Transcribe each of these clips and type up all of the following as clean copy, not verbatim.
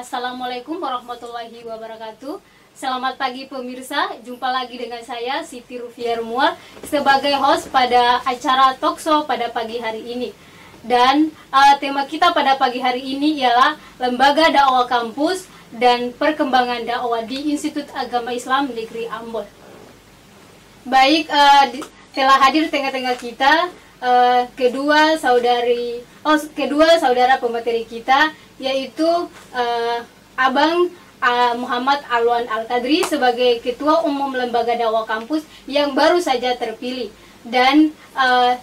Assalamualaikum warahmatullahi wabarakatuh. Selamat pagi pemirsa, jumpa lagi dengan saya Siti Rufiar Muar sebagai host pada acara Talkshow pada pagi hari ini. Dan tema kita pada pagi hari ini ialah Lembaga Dakwah Kampus dan Perkembangan Dakwah di Institut Agama Islam Negeri Ambon. Baik, telah hadir tengah-tengah kita kedua saudara pemateri kita, yaitu Abang Muhammad Alwan Al-Qadri sebagai Ketua Umum Lembaga Dakwah Kampus yang baru saja terpilih, dan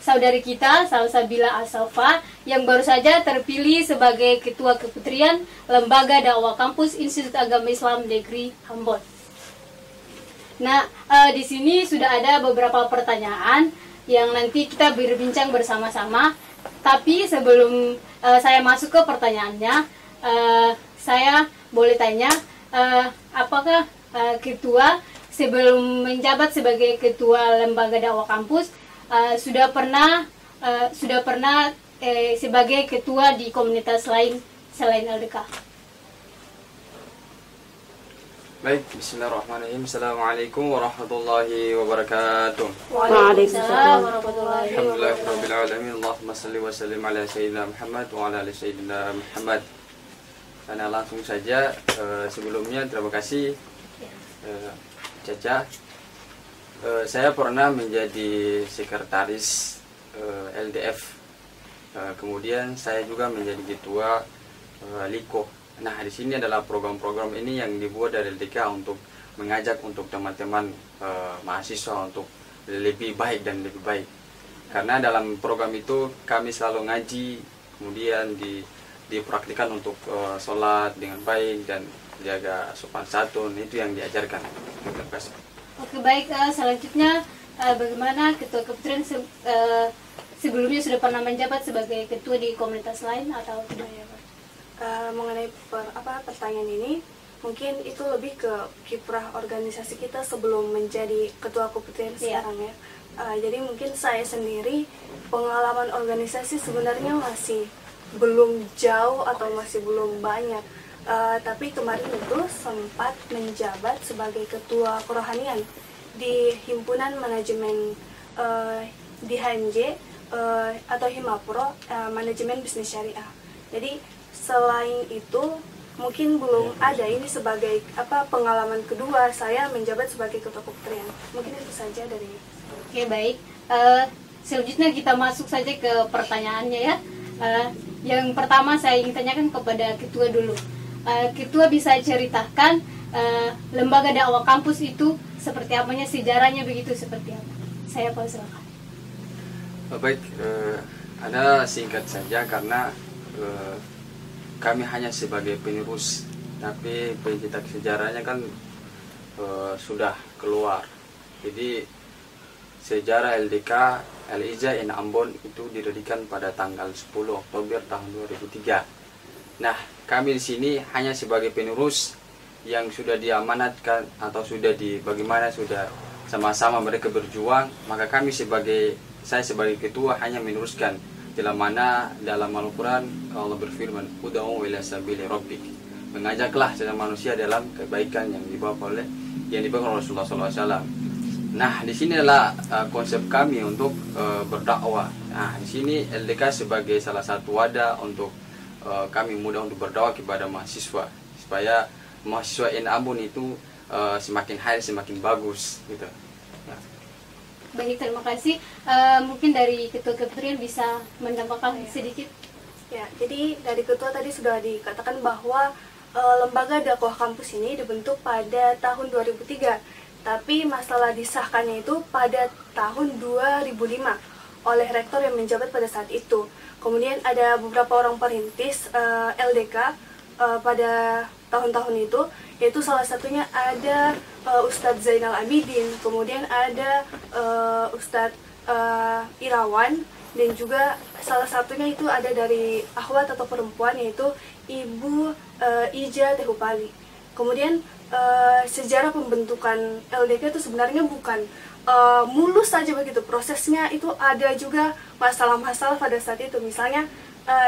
saudari kita Salsabila Asafa yang baru saja terpilih sebagai Ketua Keputrian Lembaga Dakwah Kampus Institut Agama Islam Negeri Ambon. Nah, di sini sudah ada beberapa pertanyaan yang nanti kita berbincang bersama-sama. Tapi sebelum saya masuk ke pertanyaannya, saya boleh tanya, apakah ketua sebelum menjabat sebagai ketua lembaga dakwah kampus sudah pernah sebagai ketua di komunitas lain selain LDK? Baik, bismillahirrahmanirrahim. Assalamualaikum warahmatullahi wabarakatuh. Waalaikumsalam warahmatullahi wabarakatuh. Alhamdulillahirrahmanirrahim. Allahumma salli wa sallim ala sayyidina Muhammad wa ala ali sayyidina Muhammad. Karena langsung saja, sebelumnya terima kasih Caca. Saya pernah menjadi sekretaris LDF. Kemudian saya juga menjadi ketua LIKO. Nah, di sini adalah program-program ini yang dibuat dari LDK untuk mengajak untuk teman-teman mahasiswa untuk lebih baik dan lebih baik. Karena dalam program itu kami selalu ngaji, kemudian dipraktikkan untuk sholat dengan baik dan jaga sopan santun, itu yang diajarkan. Terima kasih. Oke, baik. Selanjutnya, bagaimana Ketua Keputrian sebelumnya sudah pernah menjabat sebagai ketua di komunitas lain atau tidak ya, Pak? Mengenai pertanyaan ini, mungkin itu lebih ke kiprah organisasi kita sebelum menjadi ketua keputrian sekarang ya. Jadi mungkin saya sendiri pengalaman organisasi sebenarnya masih belum jauh atau masih belum banyak. Tapi kemarin itu sempat menjabat sebagai ketua kerohanian di himpunan manajemen di HMJ atau Himapro, manajemen bisnis syariah. Jadi selain itu mungkin belum ada ini sebagai pengalaman kedua saya menjabat sebagai ketua keputrian. Mungkin itu saja dari. Oke, baik. Selanjutnya kita masuk saja ke pertanyaannya ya. Yang pertama saya ingin tanyakan kepada ketua dulu. Ketua bisa ceritakan lembaga dakwah kampus itu seperti apanya, sejarahnya begitu seperti apa? Saya silakan. Baik, ada singkat saja karena kami hanya sebagai penerus, tapi pencetak sejarahnya kan sudah keluar. Jadi sejarah LDK Al-Iza in Ambon itu didirikan pada tanggal 10 Oktober tahun 2003. Nah, kami di sini hanya sebagai penerus yang sudah diamanatkan atau sudah bagaimana sudah sama-sama mereka berjuang, maka saya sebagai ketua hanya meneruskan. Dalam mana dalam Al-Quran Allah berfirman, Ud'u ila sabili rabbik, mengajaklah sesama manusia dalam kebaikan yang dibawa oleh Rasulullah SAW. Nah, di sini adalah konsep kami untuk berdakwah. Nah, di sini LDK sebagai salah satu wadah untuk kami mudah untuk berdakwah kepada mahasiswa supaya mahasiswa in Ambon itu semakin hari semakin bagus gitu. Nah. Baik, terima kasih. Mungkin dari Ketua Keputrian bisa menambahkan sedikit. Ya, jadi dari ketua tadi sudah dikatakan bahwa lembaga dakwah kampus ini dibentuk pada tahun 2003. Tapi masalah disahkannya itu pada tahun 2005 oleh rektor yang menjabat pada saat itu. Kemudian ada beberapa orang perintis LDK pada tahun-tahun itu, yaitu salah satunya ada Ustadz Zainal Abidin, kemudian ada Ustadz Irawan, dan juga salah satunya itu ada dari akhwat atau perempuan, yaitu Ibu Ija Tehupali. Kemudian sejarah pembentukan LDK itu sebenarnya bukan mulus saja begitu, prosesnya itu ada juga masalah-masalah pada saat itu. Misalnya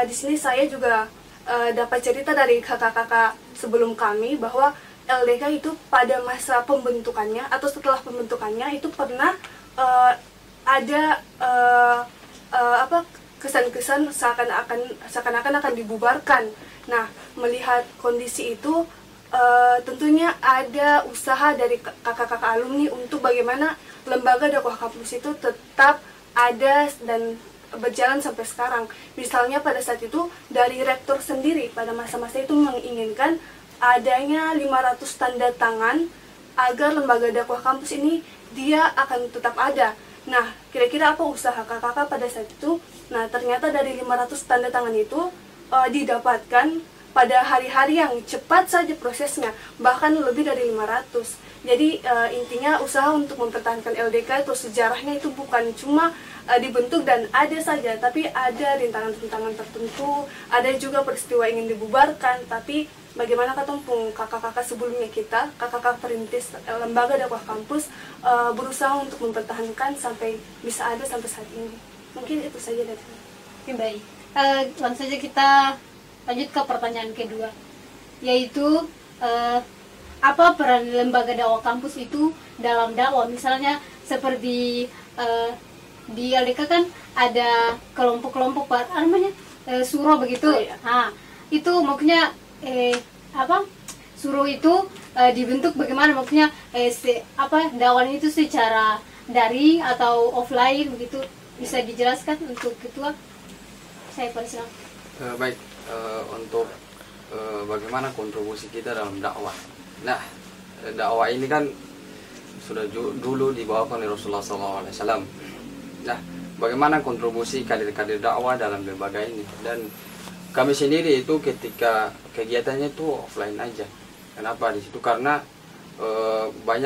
di sini saya juga dapat cerita dari kakak-kakak sebelum kami bahwa LDK itu pada masa pembentukannya atau setelah pembentukannya itu pernah ada kesan-kesan seakan-akan akan dibubarkan. Nah, melihat kondisi itu tentunya ada usaha dari kakak-kakak alumni untuk bagaimana lembaga dakwah kampus itu tetap ada dan berjalan sampai sekarang. Misalnya pada saat itu dari rektor sendiri pada masa-masa itu menginginkan adanya 500 tanda tangan agar lembaga dakwah kampus ini dia akan tetap ada. Nah, kira-kira apa usaha kakak-kakak pada saat itu? Nah, ternyata dari 500 tanda tangan itu didapatkan pada hari-hari yang cepat saja prosesnya, bahkan lebih dari 500. Jadi intinya usaha untuk mempertahankan LDK atau sejarahnya itu bukan cuma dibentuk dan ada saja, tapi ada rintangan-rintangan tertentu, ada juga peristiwa ingin dibubarkan, tapi bagaimana ketempung kakak-kakak sebelumnya kita, kakak-kakak perintis lembaga dakwah kampus berusaha untuk mempertahankan sampai bisa ada sampai saat ini. Mungkin itu saja dari saya. Oke, baik. Langsung saja kita lanjut ke pertanyaan kedua, yaitu apa peran lembaga dakwah kampus itu dalam dakwah? Misalnya seperti di LDK kan ada kelompok-kelompok namanya suro begitu. Oh, iya. Nah, itu maksudnya suro itu dibentuk bagaimana? Maksudnya dakwahnya itu secara daring atau offline begitu? Bisa dijelaskan untuk ketua? Saya persilakan. Baik, untuk bagaimana kontribusi kita dalam dakwah. Nah, dakwah ini kan sudah dulu dibawakan oleh Rasulullah SAW. Nah, bagaimana kontribusi kader-kader dakwah dalam lembaga ini? Dan kami sendiri itu ketika kegiatannya itu offline aja. Kenapa di situ? Karena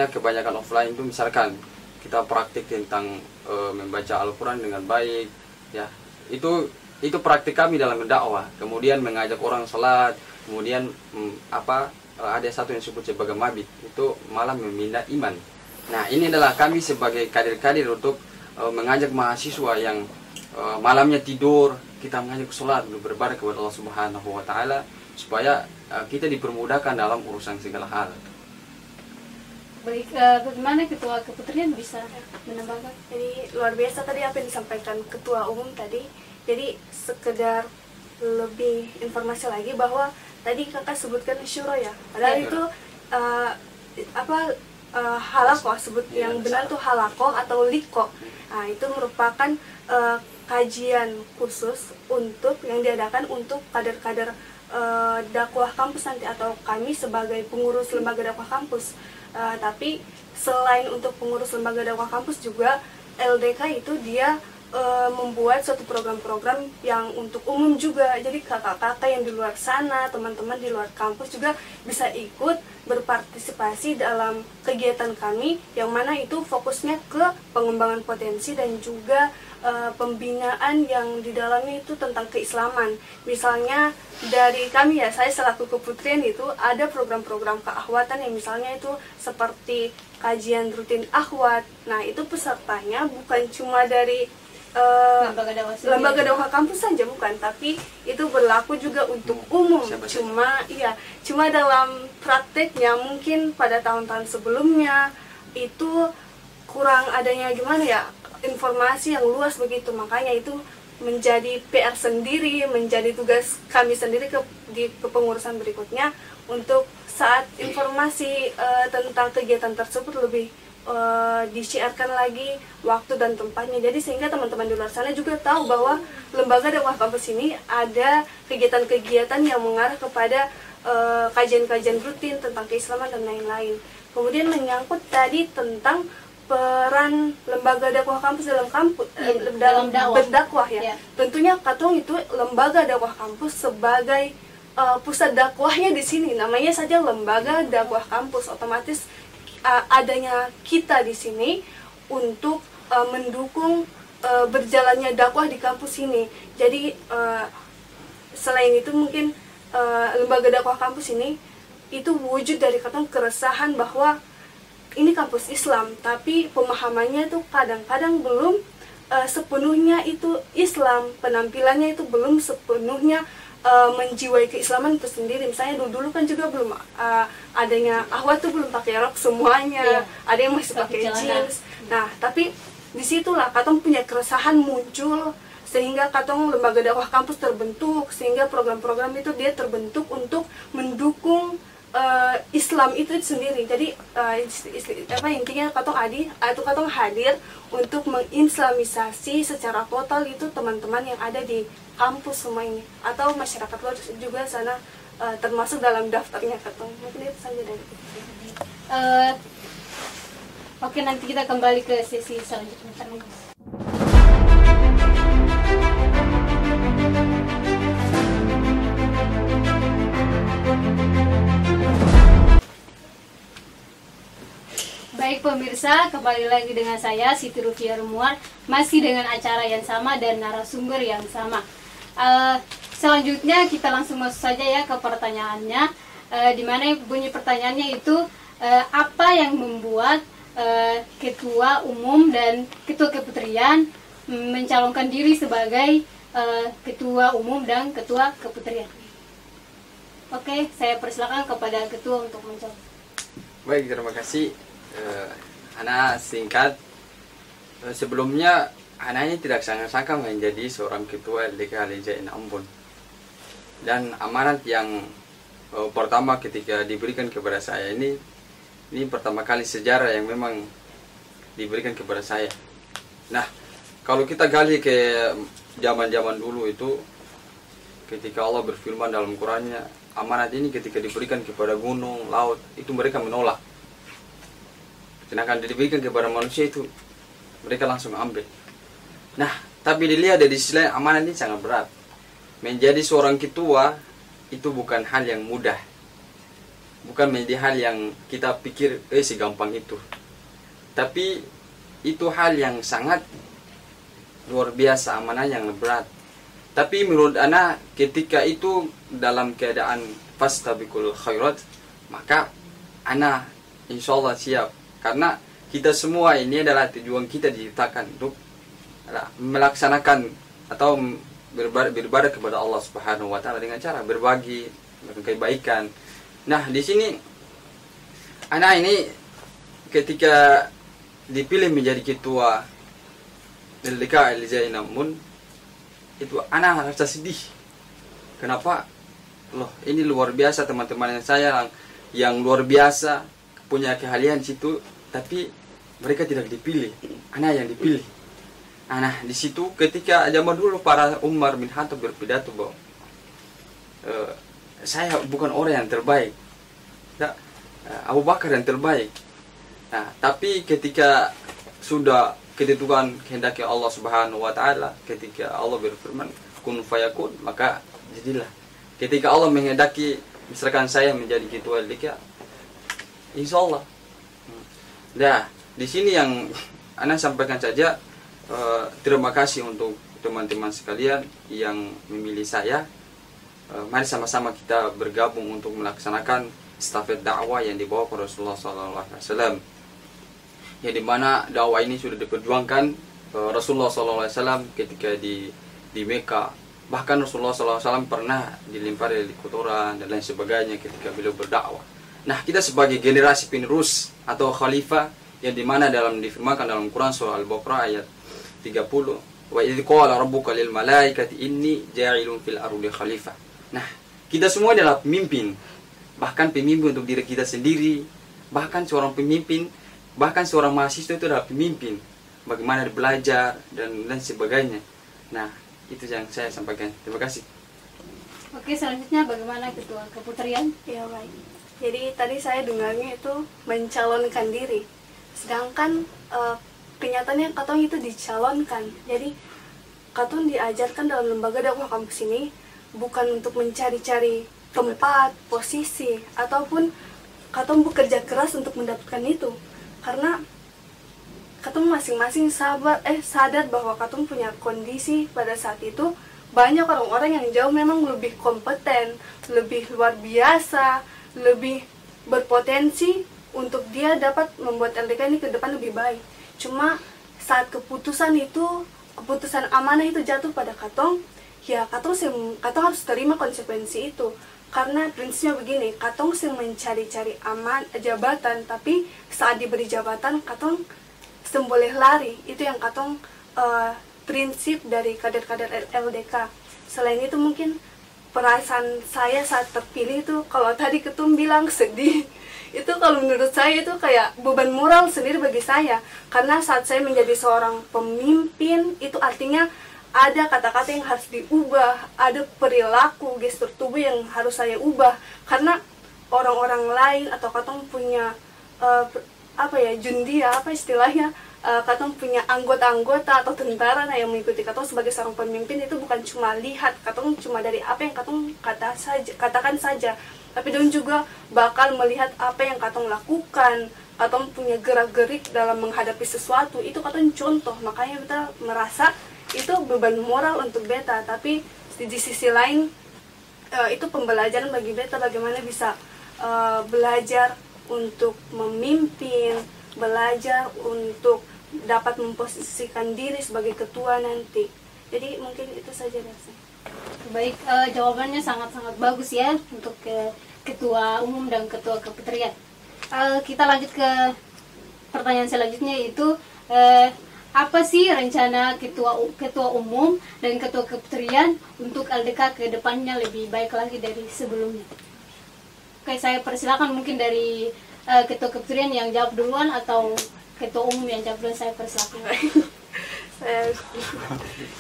kebanyakan offline itu misalkan kita praktik tentang membaca Al-Quran dengan baik, ya itu praktik kami dalam dakwah. Kemudian mengajak orang sholat, kemudian ada satu yang disebut sebagai mabit, itu malah membina iman. Nah, ini adalah kami sebagai kader-kader untuk mengajak mahasiswa yang malamnya tidur, kita mengajak sholat, berbaring kepada Allah Subhanahu wa Ta'ala, supaya kita dipermudahkan dalam urusan segala hal. Baik, bagaimana Ketua Keputrian bisa menambahkan? Jadi luar biasa tadi apa yang disampaikan Ketua Umum tadi. Jadi sekedar lebih informasi lagi bahwa tadi kakak sebutkan syuro ya, padahal itu halakoh, yang benar tuh halakoh atau liko. Nah, itu merupakan kajian khusus yang diadakan untuk kader-kader dakwah kampus nanti, atau kami sebagai pengurus lembaga dakwah kampus. Tapi selain untuk pengurus lembaga dakwah kampus juga LDK itu dia membuat suatu program-program yang untuk umum juga. Jadi kakak-kakak yang di luar sana, teman-teman di luar kampus juga bisa ikut berpartisipasi dalam kegiatan kami, yang mana itu fokusnya ke pengembangan potensi dan juga pembinaan yang di dalamnya itu tentang keislaman. Misalnya dari kami ya, saya selaku keputrian itu ada program-program keakhwatan yang misalnya itu seperti kajian rutin akhwat. Nah, itu pesertanya bukan cuma dari lembaga dakwah kampus saja, bukan, tapi itu berlaku juga untuk umum. Cuma dalam prakteknya mungkin pada tahun-tahun sebelumnya itu kurang adanya informasi yang luas begitu. Makanya itu menjadi PR sendiri, menjadi tugas kami sendiri di kepengurusan berikutnya untuk saat informasi tentang kegiatan tersebut lebih disiarkan lagi waktu dan tempatnya. Jadi sehingga teman-teman di luar sana juga tahu bahwa lembaga dakwah kampus ini ada kegiatan-kegiatan yang mengarah kepada kajian-kajian rutin tentang keislaman dan lain-lain. Kemudian menyangkut tadi tentang peran lembaga dakwah kampus dalam berdakwah ya. Tentunya katong itu lembaga dakwah kampus sebagai pusat dakwahnya di sini, namanya saja lembaga dakwah kampus, otomatis adanya kita di sini untuk mendukung berjalannya dakwah di kampus ini. Jadi selain itu mungkin lembaga dakwah kampus ini itu wujud dari keresahan bahwa ini kampus Islam, tapi pemahamannya itu kadang-kadang belum sepenuhnya itu Islam, penampilannya itu belum sepenuhnya menjiwai keislaman itu sendiri. Misalnya dulu kan juga belum adanya ahwat tuh belum pakai rok semuanya, ada yang masih pakai jeans. Nah, tapi disitulah katong punya keresahan muncul, sehingga katong lembaga dakwah kampus terbentuk, sehingga program-program itu dia terbentuk untuk mendukung Islam itu sendiri. Jadi intinya katong hadir untuk mengislamisasi secara total itu teman-teman yang ada di kampus semua ini, atau masyarakat luar juga sana termasuk dalam daftarnya katong. Mungkin itu saja dari kita. Oke, nanti kita kembali ke sesi selanjutnya. Baik pemirsa, kembali lagi dengan saya Siti Rufia Rumuar, masih dengan acara yang sama dan narasumber yang sama. Selanjutnya kita langsung masuk saja ya ke pertanyaannya, di mana bunyi pertanyaannya itu apa yang membuat ketua umum dan ketua keputrian mencalonkan diri sebagai ketua umum dan ketua keputrian. Oke, saya persilakan kepada ketua untuk menjawab. Baik, terima kasih. Ana singkat, sebelumnya Ana ini tidak sangka-sangka menjadi seorang ketua LDK Al-Hijain Ambon. Dan amanat yang pertama ketika diberikan kepada saya ini pertama kali sejarah yang memang diberikan kepada saya. Nah, kalau kita gali ke zaman-zaman dulu itu, ketika Allah berfirman dalam Qurannya, amanat ini ketika diberikan kepada gunung, laut, itu mereka menolak. Sedangkan diberikan kepada manusia itu mereka langsung ambil. Nah, tapi dilihat dari sisi lain, amanat ini sangat berat. Menjadi seorang ketua itu bukan hal yang mudah. Bukan menjadi hal yang kita pikir segampang itu. Tapi itu hal yang sangat luar biasa, amanah yang berat. Tapi menurut ana ketika itu dalam keadaan fastabiqul khairat, maka ana insyaallah siap. Karena kita semua ini adalah tujuan kita diciptakan untuk melaksanakan atau beribadah kepada Allah Subhanahu wa taala dengan cara berbagi kebaikan. Nah, di sini anak ini ketika dipilih menjadi ketua LDK Al-Hijain Ambon, itu anak rasa sedih. Kenapa? Loh, ini luar biasa teman-teman saya yang luar biasa punya keahlian situ, tapi mereka tidak dipilih. Anak yang dipilih. Nah, di situ ketika zaman dulu para Umar bin Khattab berpidato bahwa saya bukan orang yang terbaik, Abu Bakar yang terbaik. Nah, tapi ketika sudah ketentuan kehendaki Allah Subhanahu wa taala, ketika Allah berfirman kun fayakun, maka jadilah. Ketika Allah menghendaki misalkan saya menjadi ketua LDK, insyaallah. Nah, di sini yang ana sampaikan saja. Terima kasih untuk teman-teman sekalian yang memilih saya. Mari sama-sama kita bergabung untuk melaksanakan stafet dakwah yang dibawa oleh Rasulullah SAW. Yang dimana dakwah ini sudah diperjuangkan Rasulullah SAW ketika di Mekah. Bahkan Rasulullah SAW pernah dilempari dari kotoran dan lain sebagainya ketika beliau berdakwah. Nah, kita sebagai generasi penerus atau khalifah yang dimana dalam difirmankan dalam Quran surah Al-Baqarah ayat 30, wa idz qala rabbuka lil malaikati inni ja'ilun fil ardi khalifah. Nah, kita semua adalah pemimpin. Bahkan pemimpin untuk diri kita sendiri, bahkan seorang pemimpin, bahkan seorang mahasiswa itu adalah pemimpin. Bagaimana belajar dan lain sebagainya. Nah, itu yang saya sampaikan. Terima kasih. Oke, selanjutnya bagaimana ketua keputrian? Ya, baik. Jadi tadi saya dengarnya itu mencalonkan diri. Sedangkan kenyataannya katong itu dicalonkan. Jadi katong diajarkan dalam lembaga dakwah kampus ini bukan untuk mencari-cari tempat, posisi, ataupun katong bekerja keras untuk mendapatkan itu. Karena katong masing-masing sadar bahwa katong punya kondisi pada saat itu banyak orang-orang yang jauh memang lebih kompeten, lebih luar biasa, lebih berpotensi untuk dia dapat membuat LDK ini ke depan lebih baik. Cuma saat keputusan amanah itu jatuh pada katong, ya katong harus terima konsekuensi itu. Karena prinsipnya begini, katong sing mencari-cari aman jabatan, tapi saat diberi jabatan katong boleh lari. Itu yang katong prinsip dari kader-kader LDK. Selain itu mungkin perasaan saya saat terpilih itu, kalau tadi Ketum bilang sedih, itu kalau menurut saya itu kayak beban moral sendiri bagi saya. Karena saat saya menjadi seorang pemimpin, itu artinya ada kata-kata yang harus diubah, ada perilaku, gestur tubuh yang harus saya ubah. Karena orang-orang lain atau katong punya jundia, apa istilahnya, katong punya anggota-anggota atau tentara yang mengikuti katong sebagai seorang pemimpin, itu bukan cuma lihat katong cuma dari apa yang katong katakan saja, tapi dong juga bakal melihat apa yang katong lakukan, katong punya gerak-gerik dalam menghadapi sesuatu. Itu katong contoh, makanya kita merasa itu beban moral untuk beta. Tapi di sisi lain itu pembelajaran bagi beta bagaimana bisa belajar untuk memimpin, belajar untuk dapat memposisikan diri sebagai ketua nanti. Jadi mungkin itu saja rasanya. Baik, jawabannya sangat-sangat bagus ya untuk ketua umum dan ketua keputrian. Kita lanjut ke pertanyaan selanjutnya, yaitu apa sih rencana ketua umum dan ketua keputrian untuk LDK ke depannya lebih baik lagi dari sebelumnya? Oke, saya persilakan mungkin dari ketua keputrian yang jawab duluan, atau ketua umum yang jawab duluan. Saya persilakan.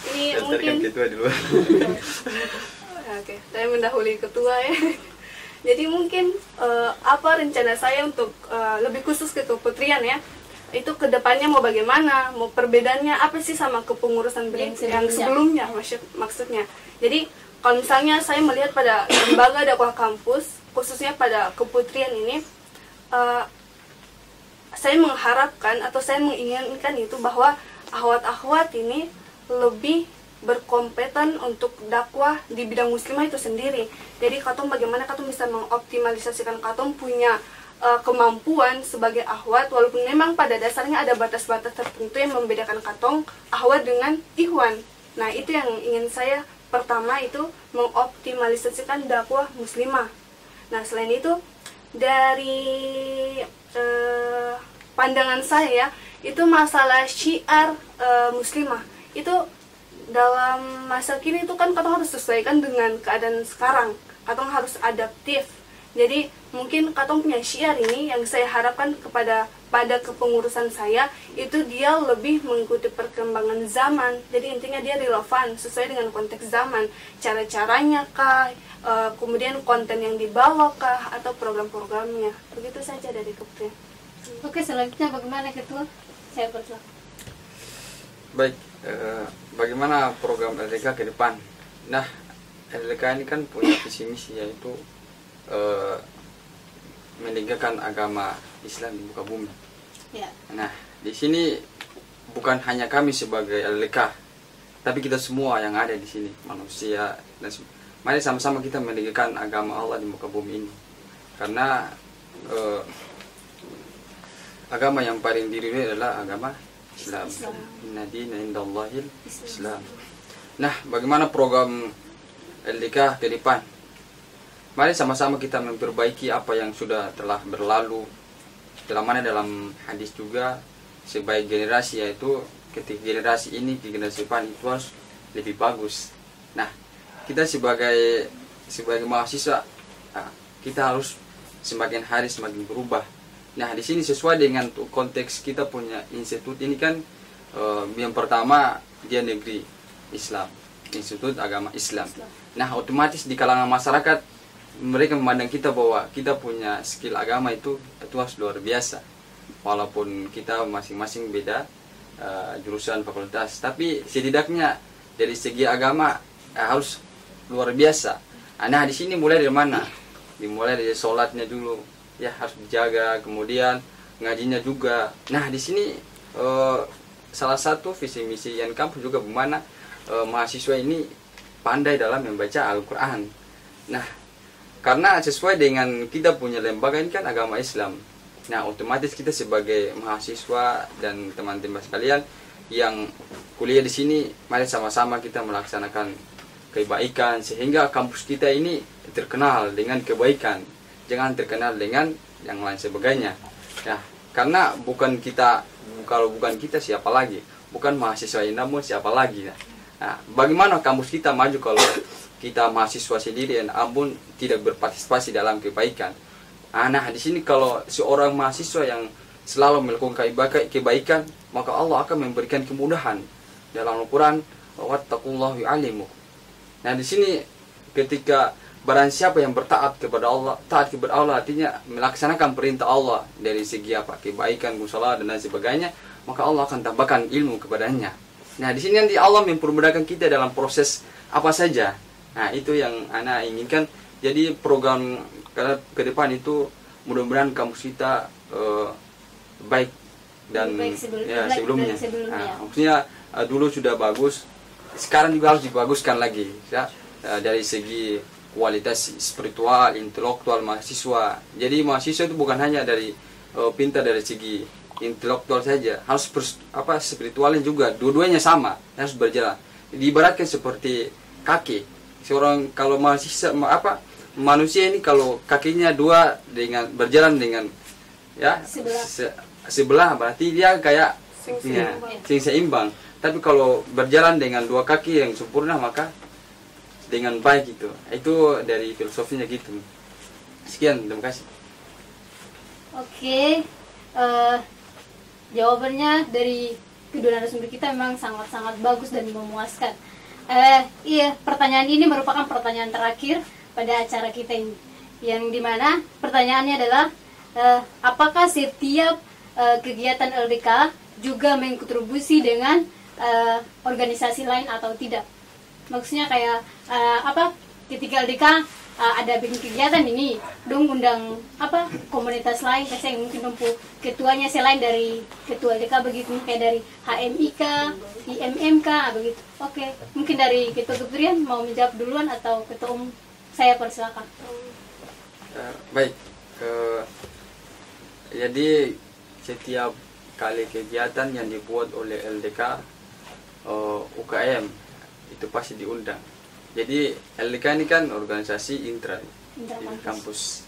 Ini mungkin ketua duluan. Oke, saya mendahului ketua ya. Jadi mungkin apa rencana saya untuk lebih khusus ke keputrian ya, itu kedepannya mau bagaimana, mau perbedaannya apa sih sama kepengurusan yang sebelumnya maksudnya. Jadi kalau misalnya saya melihat pada lembaga dakwah kampus, khususnya pada keputrian ini, saya mengharapkan atau saya menginginkan itu bahwa akhwat-akhwat ini lebih berkompeten untuk dakwah di bidang muslimah itu sendiri. Jadi katong bagaimana katong bisa mengoptimalisasikan katong punya kemampuan sebagai akhwat, walaupun memang pada dasarnya ada batas-batas tertentu yang membedakan katong akhwat dengan ikhwan. Nah, itu yang ingin saya pertama, itu mengoptimalisasikan dakwah muslimah. Nah, selain itu dari pandangan saya itu masalah syiar muslimah. Itu dalam masa kini itu kan katong harus sesuaikan dengan keadaan sekarang. Katong harus adaptif. Jadi mungkin katong punya syiar ini yang saya harapkan pada kepengurusan saya, itu dia lebih mengikuti perkembangan zaman. Jadi intinya dia relevan sesuai dengan konteks zaman, cara-caranya kah, kemudian konten yang dibawa kah, atau program-programnya. Begitu saja dari keputrian. Oke, selanjutnya bagaimana ketua? Saya persilakan. Baik, bagaimana program LDK ke depan? Nah, LDK ini kan punya visi misi, yaitu menegakkan agama Islam di muka bumi. Ya. Nah, di sini bukan hanya kami sebagai LDK, tapi kita semua yang ada di sini, manusia, dan mari sama-sama kita menegakkan agama Allah di muka bumi ini. Karena agama yang paling diri adalah agama Islam. Inna dina indallahil Islam. Nah, bagaimana program LDK ke depan? Mari sama-sama kita memperbaiki apa yang telah berlalu. Dalam hadis juga, sebaik generasi, yaitu ketika generasi ini ke generasi depan itu harus lebih bagus. Nah, kita sebagai mahasiswa, kita harus semakin hari semakin berubah. Nah, di sini sesuai dengan konteks kita punya institut ini kan, yang pertama dia negeri Islam, institut agama Islam. Nah, otomatis di kalangan masyarakat mereka memandang kita bahwa kita punya skill agama itu harus luar biasa. Walaupun kita masing-masing beda jurusan fakultas, tapi setidaknya dari segi agama harus luar biasa. Nah, di sini mulai dari mana? Dimulai dari sholatnya dulu, ya harus dijaga, kemudian ngajinya juga. Nah, di sini salah satu visi misi yang kampus juga bagaimana mahasiswa ini pandai dalam membaca Al-Quran. Nah, karena sesuai dengan kita punya lembaga ini kan agama Islam. Nah, otomatis kita sebagai mahasiswa dan teman-teman sekalian yang kuliah di sini, mari sama-sama kita melaksanakan kebaikan, sehingga kampus kita ini terkenal dengan kebaikan, jangan terkenal dengan yang lain sebagainya. Ya, karena kalau bukan kita siapa lagi? Bukan mahasiswa Indamo siapa lagi? Nah, bagaimana kampus kita maju kalau kita mahasiswa sendiri dan Ambon tidak berpartisipasi dalam kebaikan? Nah, di sini kalau seorang mahasiswa yang selalu melakukan kebaikan, maka Allah akan memberikan kemudahan. Dalam Al-Quran, wattaqullaha yu'allimukum. Nah, di sini ketika barang siapa yang bertaat kepada Allah, taat kepada Allah artinya melaksanakan perintah Allah dari segi kebaikan, musyawarah dan lain sebagainya, maka Allah akan tambahkan ilmu kepadanya. Nah, di sini nanti Allah mempermudahkan kita dalam proses apa saja. Nah, itu yang Ana inginkan. Jadi program ke depan itu mudah-mudahan kampus kita baik dan baik sebelumnya. Nah, maksudnya dulu sudah bagus, sekarang juga harus dibaguskan lagi ya, dari segi kualitas spiritual, intelektual mahasiswa. Jadi mahasiswa itu bukan hanya dari pintar dari segi intelektual saja, harus spiritualnya juga, dua-duanya sama, harus berjalan. Diibaratkan seperti kaki. Seorang kalau mahasiswa manusia ini kalau kakinya dua berjalan dengan sebelah berarti dia kayak seimbang. Tapi kalau berjalan dengan dua kaki yang sempurna maka dengan baik itu. Itu dari filosofinya gitu. Sekian, terima kasih. Oke, jawabannya dari kedua narasumber kita memang sangat-sangat bagus dan memuaskan. Iya, pertanyaan ini merupakan pertanyaan terakhir pada acara kita ini, yang dimana pertanyaannya adalah apakah setiap kegiatan LDK juga mengkontribusi dengan organisasi lain atau tidak? Maksudnya kayak ketika LDK ada bikin kegiatan ini, dong undang komunitas lain, saya mungkin ketuanya selain dari ketua LDK begitu, kayak dari HMIK, IMMK begitu. Oke, mungkin dari ketua kementerian mau menjawab duluan atau ketua umum, saya persilakan. Baik, jadi setiap kali kegiatan yang dibuat oleh LDK UKM itu pasti diundang. Jadi LDK ini kan organisasi intra di kampus,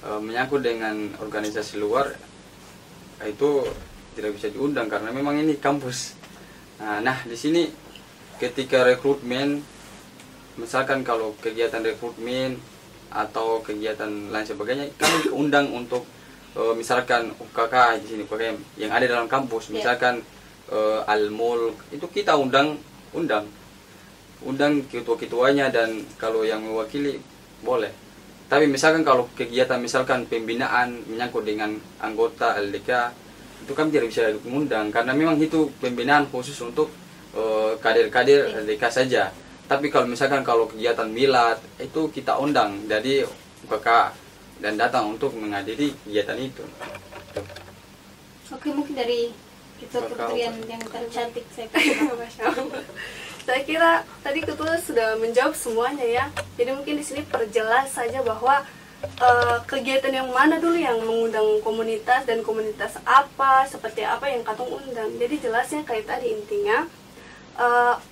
menyangkut dengan organisasi luar itu tidak bisa diundang karena memang ini kampus. Nah, di sini ketika rekrutmen, misalkan kalau kegiatan rekrutmen atau kegiatan lain sebagainya, kami undang untuk misalkan UKK di sini UKM yang ada dalam kampus, misalkan Al-Mulk itu kita undang ketua-ketuanya, dan kalau yang mewakili boleh. Tapi misalkan kalau kegiatan misalkan pembinaan menyangkut dengan anggota LDK itu kami tidak bisa mengundang karena memang itu pembinaan khusus untuk kader-kader LDK saja. Tapi kalau misalkan kalau kegiatan milad itu kita undang dari UKK dan datang untuk menghadiri kegiatan itu. Oke, mungkin dari ketua kementerian yang tercantik Saya kira tadi ketua sudah menjawab semuanya ya. Jadi mungkin di sini perjelas saja bahwa kegiatan yang mana dulu yang mengundang komunitas dan komunitas apa, seperti apa yang katong undang. Jadi jelasnya kayak tadi intinya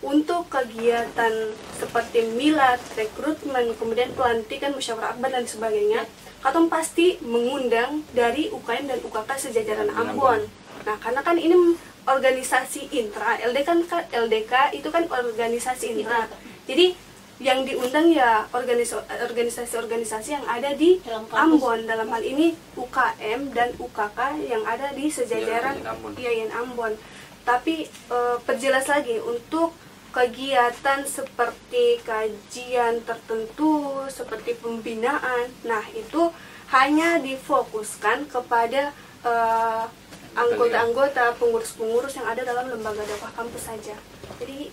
untuk kegiatan seperti milad, rekrutmen, kemudian pelantikan, musyawarah akbar dan sebagainya, katong pasti mengundang dari UKM dan UKK sejajaran Ambon. Nah, karena kan ini organisasi intra, LDK itu kan organisasi intra. Jadi yang diundang ya organisasi-organisasi yang ada di Ambon, dalam hal ini UKM dan UKK yang ada di sejajaran IAIN Ambon. Tapi perjelas lagi untuk kegiatan seperti kajian tertentu, seperti pembinaan, nah itu hanya difokuskan kepada anggota-anggota, pengurus-pengurus yang ada dalam lembaga dakwah kampus saja. Jadi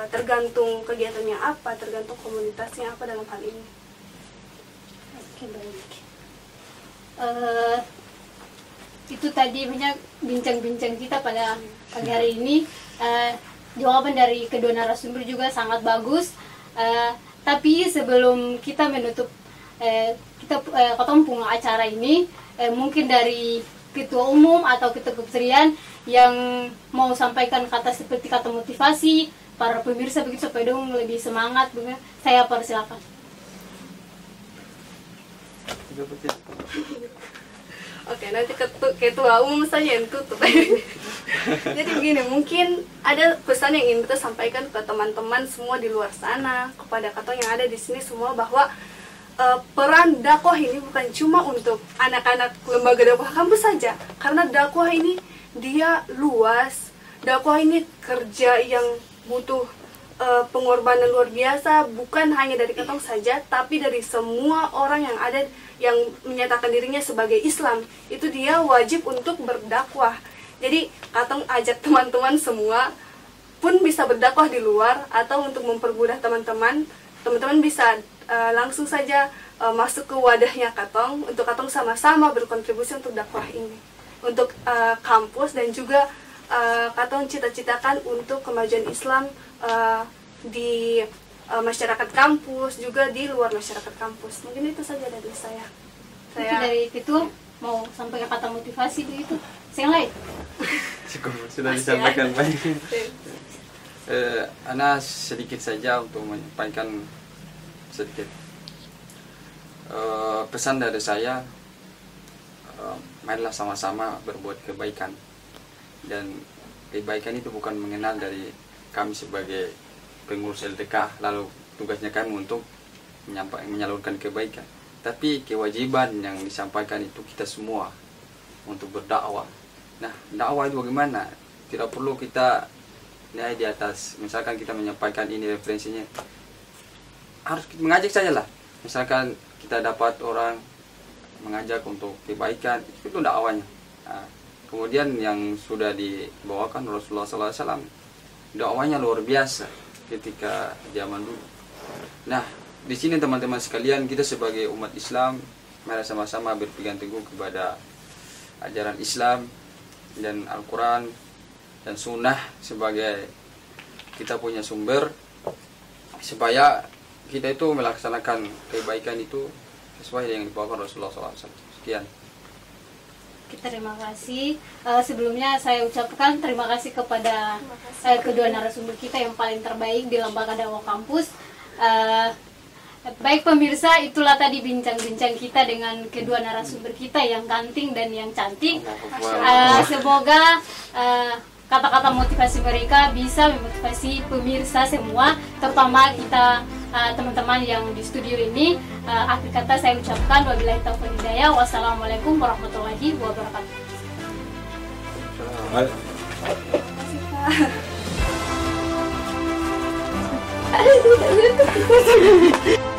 tergantung kegiatannya apa, tergantung komunitasnya apa dalam hal ini. Oke, baik. Itu tadi banyak bincang-bincang kita pada pagi hari ini. Jawaban dari kedua narasumber juga sangat bagus. Tapi sebelum kita menutup ketemu acara ini, mungkin dari ketua umum atau ketua kementerian yang mau sampaikan kata seperti kata motivasi para pemirsa begitu supaya dong lebih semangat begitu. Saya persilakan. Oke, nanti ketua umum saja yang tutup. Jadi begini, mungkin ada pesan yang ingin kita sampaikan ke teman-teman semua di luar sana, kepada katong yang ada di sini semua, bahwa peran dakwah ini bukan cuma untuk anak-anak lembaga dakwah kampus saja, karena dakwah ini dia luas. Dakwah ini kerja yang butuh pengorbanan luar biasa, bukan hanya dari katong saja, tapi dari semua orang yang ada yang menyatakan dirinya sebagai Islam. Itu dia wajib untuk berdakwah. Jadi katong ajak teman-teman semua pun bisa berdakwah di luar, atau untuk mempermudah teman-teman bisa langsung saja masuk ke wadahnya katong, untuk katong sama-sama berkontribusi untuk dakwah ini, untuk kampus, dan juga katong cita-citakan untuk kemajuan Islam di masyarakat kampus, juga di luar masyarakat kampus. Mungkin itu saja dari saya. Itu dari Ketua mau sampaikan kata motivasi begitu. Yang lain? Cukup, sudah disampaikan baik. Ana sedikit saja untuk menyampaikan sedikit pesan dari saya. Marilah sama-sama berbuat kebaikan, dan kebaikan itu bukan mengenal dari kami sebagai pengurus LDK lalu tugasnya kami untuk menyalurkan kebaikan, tapi kewajiban yang disampaikan itu kita semua untuk berdakwah. Nah, dakwah itu bagaimana? Tidak perlu kita naik di atas. Misalkan kita menyampaikan ini referensinya, harus mengajak saja lah. Misalkan kita dapat orang mengajak untuk kebaikan, itu dakwahnya. Nah, kemudian yang sudah dibawakan Rasulullah SAW, dakwahnya luar biasa ketika zaman dulu. Nah, di sini teman-teman sekalian, kita sebagai umat Islam, mari sama-sama berpegang teguh kepada ajaran Islam dan Al-Quran dan Sunnah sebagai kita punya sumber, supaya kita itu melaksanakan kebaikan itu sesuai dengan yang dibawakan Rasulullah SAW. Sekian. Terima kasih. Sebelumnya saya ucapkan terima kasih kepada kedua narasumber kita yang paling terbaik di Lembaga Dakwah Kampus. Baik pemirsa, itulah tadi bincang-bincang kita dengan kedua narasumber kita yang ganting dan yang cantik. Semoga kata-kata motivasi mereka bisa memotivasi pemirsa semua, terutama kita teman-teman yang di studio ini. Akhir kata saya ucapkan wabillahi taufiq wal hidayah. Wassalamualaikum warahmatullahi wabarakatuh. Terima kasih, Pak.